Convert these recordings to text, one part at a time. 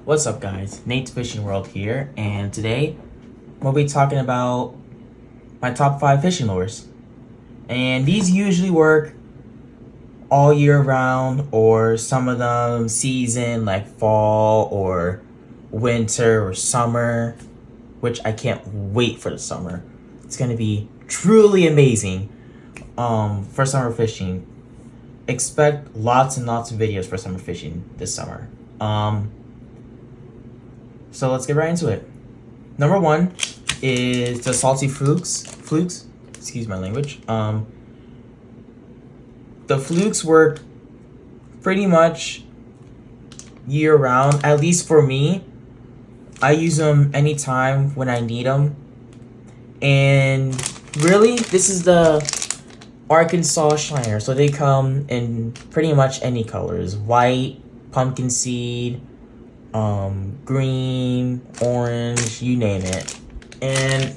What's up, guys? Nate's Fishing World here, and today we'll be talking about my top 5 fishing lures. And these usually work all year round, or some of them season, like fall or winter or summer, which I can't wait for the summer. It's gonna be truly amazing for summer fishing. Expect lots and lots of videos for summer fishing this summer. So let's get right into it. Number 1 is the Salty Flukes. Excuse my language. The Flukes work pretty much year round, at least for me. I use them anytime when I need them. And really, this is the Arkansas Shiner. So they come in pretty much any colors. White, pumpkin seed, green, orange, you name it. And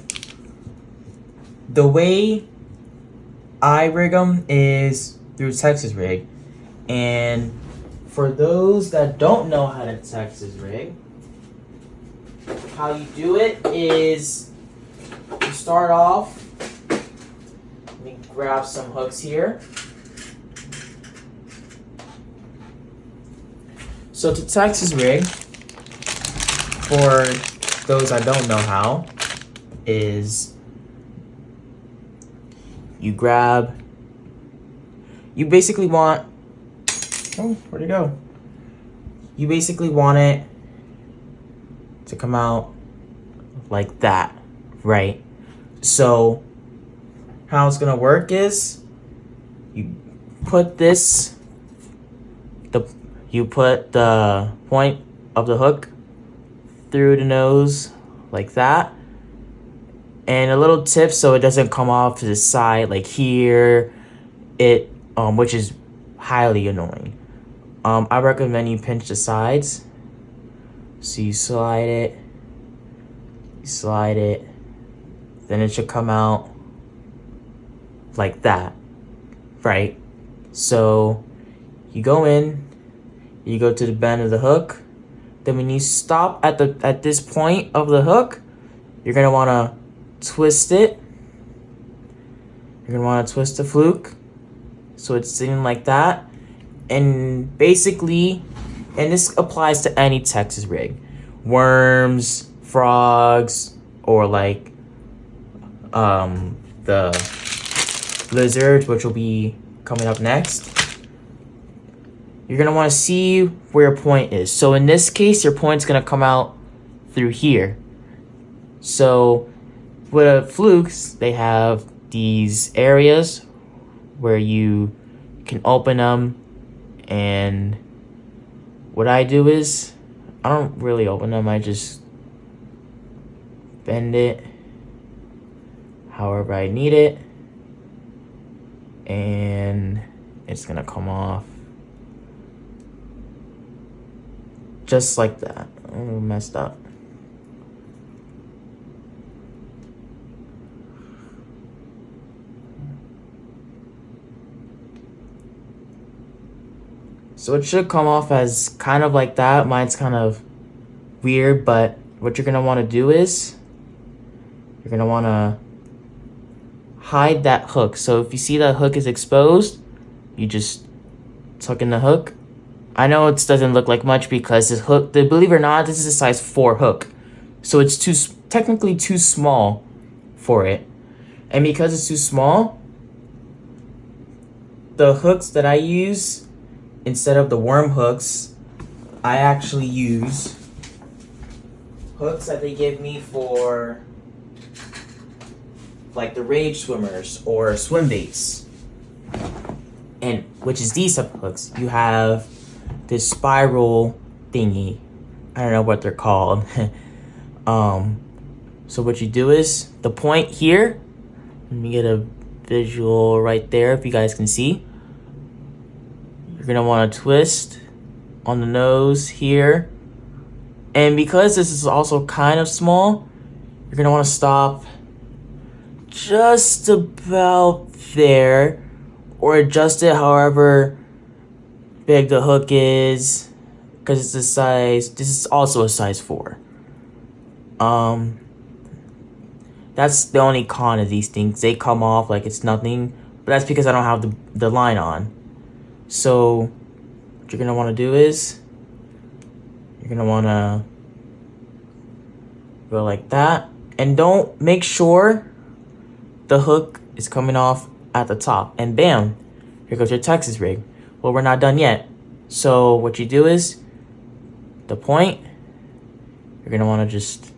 the way I rig them is through Texas Rig. And for those that don't know how to Texas Rig, how you do it is you start off, let me grab some hooks here. So to Texas Rig, for those that don't know how, is you basically want, where'd it go? You basically want it to come out like that, right? So how it's gonna work is you put the point of the hook through the nose like that, and a little tip so it doesn't come off to the side like here, which is highly annoying. I recommend you pinch the sides. So you slide it, then it should come out like that, right? So you go in, you go to the bend of the hook, then when you stop at this point of the hook, you're gonna wanna twist it. You're gonna wanna twist the fluke so it's sitting like that. And basically, and this applies to any Texas rig, worms, frogs, or like the lizards, which will be coming up next. You're gonna want to see where your point is. So in this case, your point's gonna come out through here. So with flukes, they have these areas where you can open them, and what I do is I don't really open them, I just bend it however I need it, and it's gonna come off just like that. Oh, messed up. So it should come off as kind of like that. Mine's kind of weird, but what you're gonna want to do is you're gonna want to hide that hook. So if you see that hook is exposed, you just tuck in the hook. I know it doesn't look like much because this hook, believe it or not, this is a size 4 hook. So it's technically too small for it. And because it's too small, the hooks that I use, instead of the worm hooks, I actually use hooks that they give me for like the rage swimmers or swim baits, and which is these type of hooks. You have this spiral thingy, I don't know what they're called. So what you do is the point here, let me get a visual right there if you guys can see. You're gonna want to twist on the nose here, and because this is also kind of small, you're gonna want to stop just about there, or adjust it however big the hook is, because it's a size. This is also a size 4. That's the only con of these things. They come off like it's nothing, but that's because I don't have the line on. So what you're gonna want to do is you're gonna want to go like that, and don't make sure the hook is coming off at the top. And bam, here goes your Texas rig. Well, we're not done yet. So what you do is the point. You're gonna want to just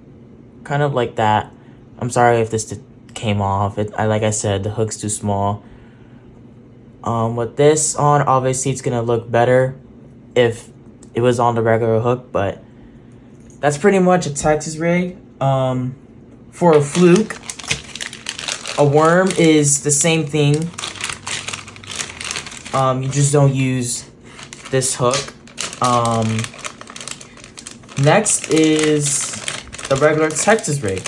kind of like that. I'm sorry if this came off. Like I said, the hook's too small. With this on, obviously it's gonna look better if it was on the regular hook, but that's pretty much a Texas rig. For a fluke, a worm is the same thing. You just don't use this hook. Next is the regular Texas rig,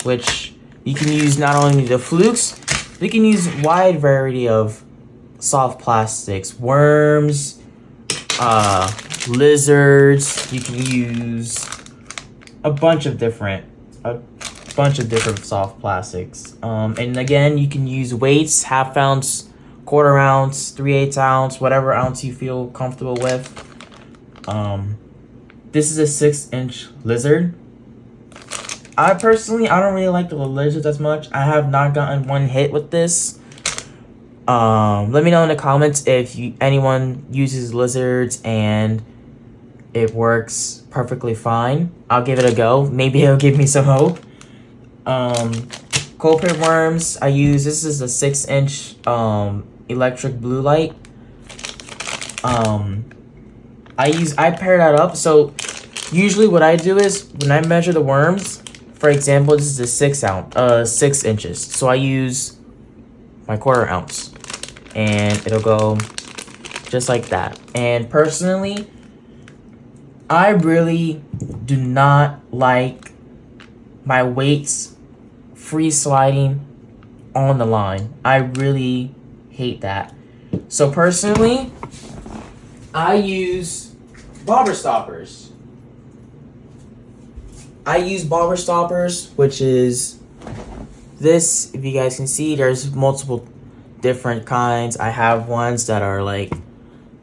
which you can use not only the flukes, you can use a wide variety of soft plastics, worms, lizards. You can use a bunch of different soft plastics. And again, you can use weights, 1/2 ounce, 1/4 ounce, 3/8 ounce, whatever ounce you feel comfortable with. This is a 6-inch lizard. I don't really like the lizards as much. I have not gotten one hit with this. Let me know in the comments if anyone uses lizards and it works perfectly fine. I'll give it a go. Maybe it'll give me some hope. Culprit worms, this is a 6-inch electric blue light. I pair that up. So usually what I do is when I measure the worms, for example, this is a 6 inches. So I use my 1/4 ounce, and it'll go just like that. And personally, I really do not like my weights free sliding on the line. I really hate that. So personally, I use bobber stoppers. Which is this. If you guys can see, there's multiple different kinds. I have ones that are like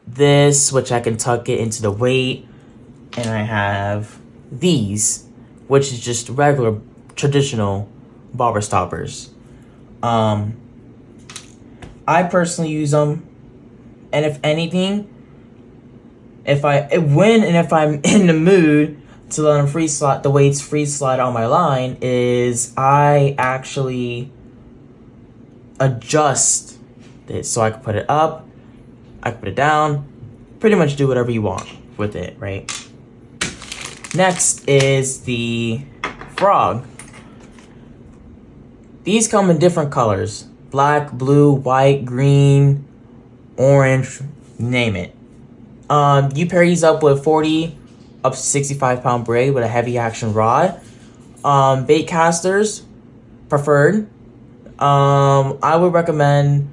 this, which I can tuck it into the weight. And I have these, which is just regular, traditional bobber stoppers. I personally use them. And if anything, if I'm in the mood to let them the weights free slide on my line, is I actually adjust it so I can put it up, I can put it down, pretty much do whatever you want with it, right? Next is the frog. These come in different colors: black, blue, white, green, orange, name it. You pair these up with 40 up to 65 pound braid with a heavy action rod. Bait casters preferred. I would recommend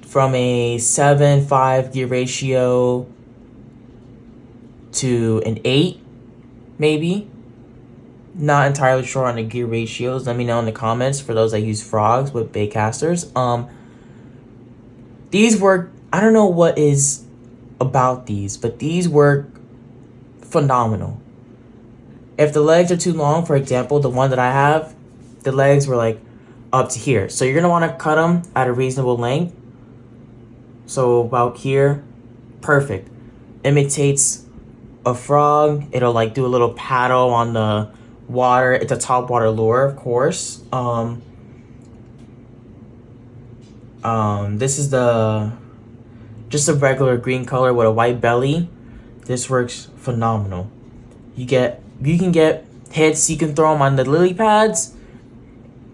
from a 7-5 gear ratio to an 8, maybe. Not entirely sure on the gear ratios. Let me know in the comments for those that use frogs with bait casters. These work. I don't know what is about these, but these work phenomenal. If the legs are too long, for example, the one that I have, the legs were like up to here. So you're gonna want to cut them at a reasonable length. So about here, perfect. Imitates a frog. It'll like do a little paddle on the water. It's a top water lure, of course. This is just a regular green color with a white belly. This works phenomenal. You can get hits. You can throw them on the lily pads.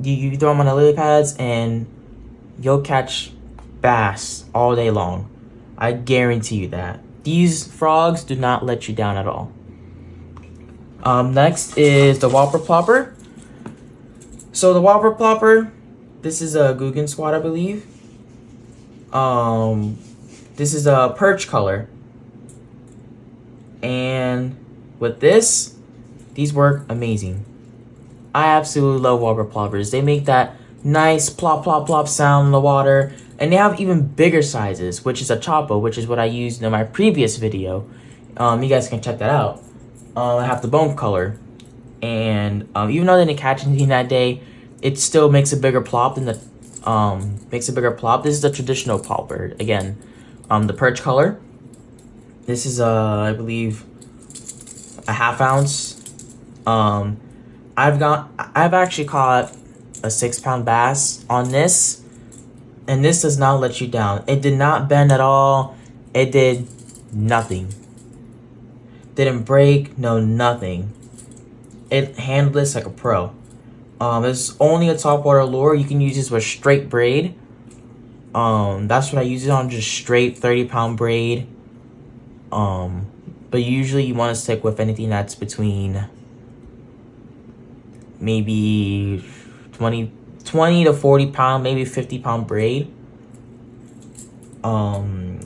You throw them on the lily pads and you'll catch bass all day long. I guarantee you that. These frogs do not let you down at all. Next is the Whopper Plopper. So the Whopper Plopper, this is a Guggen Squad, I believe. This is a perch color. And with this, these work amazing. I absolutely love water ploppers. They make that nice plop plop plop sound in the water. And they have even bigger sizes, which is a Choppo, which is what I used in my previous video. You guys can check that out. I have the bone color. And even though I didn't catch anything that day, it still makes a bigger plop than the This is the traditional plopper. Again, the perch color. This is I believe a ½ ounce. I've actually caught a 6-pound bass on this, and this does not let you down. It did not bend at all. It did nothing. Didn't break, no nothing. It handled this like a pro. It's only a topwater lure. You can use this with straight braid. That's what I use it on, just straight 30-pound braid. But usually you want to stick with anything that's between maybe 20 to 40 pound, maybe 50-pound braid. And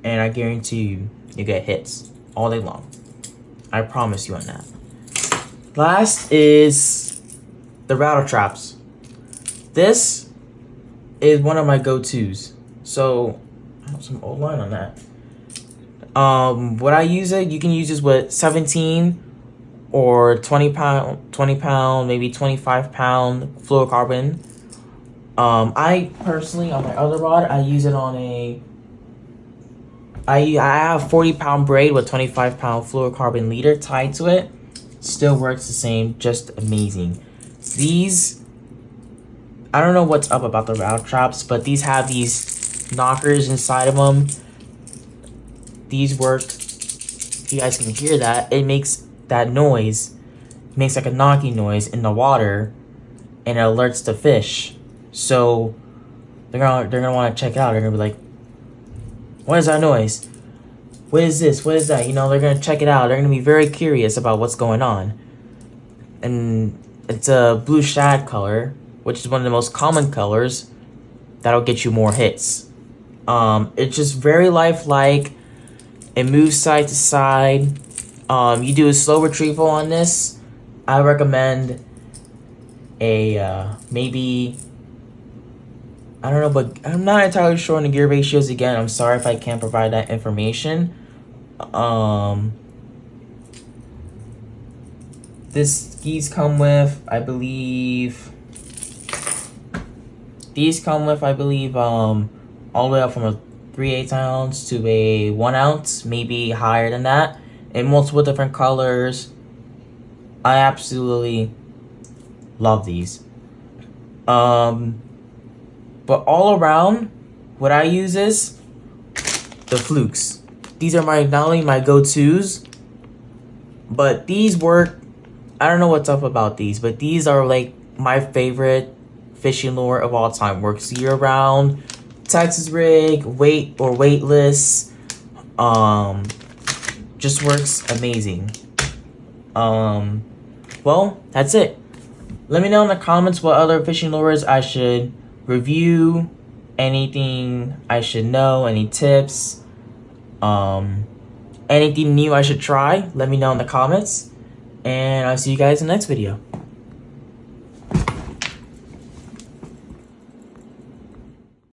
I guarantee you get hits all day long. I promise you on that. Last is the rattle traps. This is one of my go-tos. So I have some old line on that. What I use it, you can use this with 17 or 20 pound, maybe 25-pound fluorocarbon. I personally, on my other rod, I use it on I have 40-pound braid with 25-pound fluorocarbon leader tied to it. Still works the same, just amazing. These, I don't know what's up about the rattle traps, but these have these knockers inside of them. These work. You guys can hear that. It makes that noise. It makes like a knocking noise in the water, and it alerts the fish. So they're gonna want to check it out. They're gonna be like, "What is that noise? What is this? What is that?" You know, they're gonna check it out. They're gonna be very curious about what's going on. And it's a blue shad color, which is one of the most common colors. That'll get you more hits. It's just very lifelike. It moves side to side. You do a slow retrieval on this. I recommend a maybe, I don't know, but I'm not entirely sure on the gear ratios. Again, I'm sorry if I can't provide that information. These come with, I believe, all the way up from a 3/8 ounce to a 1 ounce, maybe higher than that, in multiple different colors. I absolutely love these. But all around, what I use is the Flukes. These are not only my go-tos, but these work. I don't know what's up about these, but these are like my favorite fishing lure of all time. Works year-round. Texas rig, weight or weightless, just works amazing. Well, that's it. Let me know in the comments what other fishing lures I should review, anything I should know, any tips, anything new I should try. Let me know in the comments, and I'll see you guys in the next video.